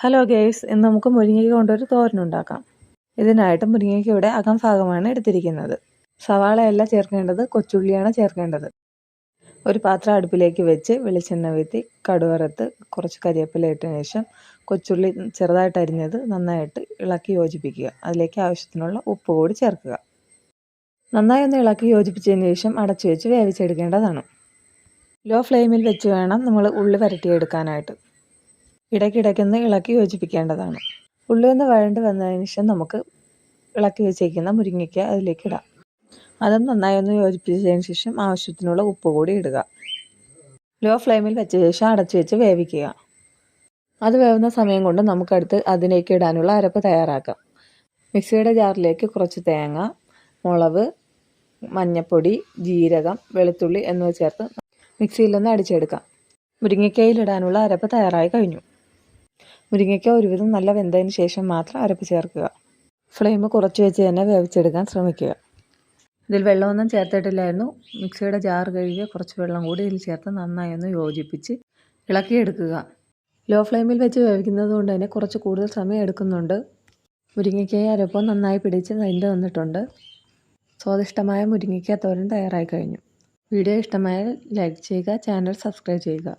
Hello guys, ഇന്ന് നമുക്ക് മുരിങ്ങയ്ക്ക കൊണ്ടൊരു തോരൻ ഉണ്ടാക്കാം. ഇതിനായിട്ട് മുരിങ്ങയ്ക്കയുടെ അകംഭാഗമാണ് എടുത്തിരിക്കുന്നത്. സവാളയല്ല ചേർക്കേണ്ടത്, കൊച്ചുള്ളിയാണ് ചേർക്കേണ്ടത്. ഒരു പാത്രം അടുപ്പിലേക്ക് വെച്ച് വെളിച്ചെണ്ണ വീത്തി കടുവറുത്ത് കുറച്ച് കരിവേപ്പില ഇട്ടതിന് ശേഷം കൊച്ചുള്ളി ചെറുതായിട്ട് അരിഞ്ഞത് നന്നായിട്ട് ഇളക്കി യോജിപ്പിക്കുക. അതിലേക്ക് ആവശ്യത്തിനുള്ള ഉപ്പ് കൂടി ചേർക്കുക. നന്നായി ഒന്ന് ഇളക്കി യോജിപ്പിച്ചതിന് ശേഷം അടച്ചു വെച്ച് വേവിച്ചെടുക്കേണ്ടതാണ്. ലോ ഫ്ലെയിമിൽ വെച്ച് വേണം നമ്മൾ ഉള്ളി വരട്ടിയെടുക്കാനായിട്ട്. ഇടയ്ക്കിടയ്ക്കൊന്ന് ഇളക്കി യോജിപ്പിക്കേണ്ടതാണ്. ഉള്ളി ഒന്ന് വഴണ്ട് വന്നതിന് ശേഷം നമുക്ക് ഇളക്കി വെച്ചേക്കുന്ന മുരിങ്ങയ്ക്ക അതിലേക്ക് ഇടാം. അതും നന്നായി ഒന്ന് യോജിപ്പിച്ചതിന് ശേഷം ആവശ്യത്തിനുള്ള ഉപ്പ് കൂടി ഇടുക. ലോ ഫ്ലെയിമിൽ വെച്ച ശേഷം അടച്ചു വെച്ച് വേവിക്കുക. അത് വേവുന്ന സമയം കൊണ്ട് നമുക്കടുത്ത് അതിലേക്ക് ഇടാനുള്ള അരപ്പ് തയ്യാറാക്കാം. മിക്സിയുടെ ജാറിലേക്ക് കുറച്ച് തേങ്ങ, മുളക്, മഞ്ഞൾപ്പൊടി, ജീരകം, വെളുത്തുള്ളി എന്നിവ ചേർത്ത് മിക്സിയിലൊന്ന് അടിച്ചെടുക്കാം. മുരിങ്ങയ്ക്കയിലിടാനുള്ള അരപ്പ് തയ്യാറായി കഴിഞ്ഞു. മുരിങ്ങയ്ക്ക ഒരുവിധം നല്ല വെന്തതിന് ശേഷം മാത്രം അരപ്പ് ചേർക്കുക. ഫ്ലെയിം കുറച്ച് വെച്ച് തന്നെ വേവിച്ചെടുക്കാൻ ശ്രമിക്കുക. ഇതിൽ വെള്ളമൊന്നും ചേർത്തിട്ടില്ലായിരുന്നു. മിക്സിയുടെ ജാർ കഴുകിയ കുറച്ച് വെള്ളം കൂടി ഇതിൽ ചേർത്ത് നന്നായി ഒന്ന് യോജിപ്പിച്ച് ഇളക്കിയെടുക്കുക. ലോ ഫ്ലെയിമിൽ വെച്ച് വേവിക്കുന്നത് കൊണ്ട് തന്നെ കുറച്ച് കൂടുതൽ സമയം എടുക്കുന്നുണ്ട്. മുരിങ്ങയ്ക്കയും അരപ്പും നന്നായി പിടിച്ച് വെന്ത് വന്നിട്ടുണ്ട്. സ്വാദിഷ്ടമായ മുരിങ്ങയ്ക്ക തോരൻ തയ്യാറായി കഴിഞ്ഞു. വീഡിയോ ഇഷ്ടമായാൽ ലൈക്ക് ചെയ്യുക, ചാനൽ സബ്സ്ക്രൈബ് ചെയ്യുക.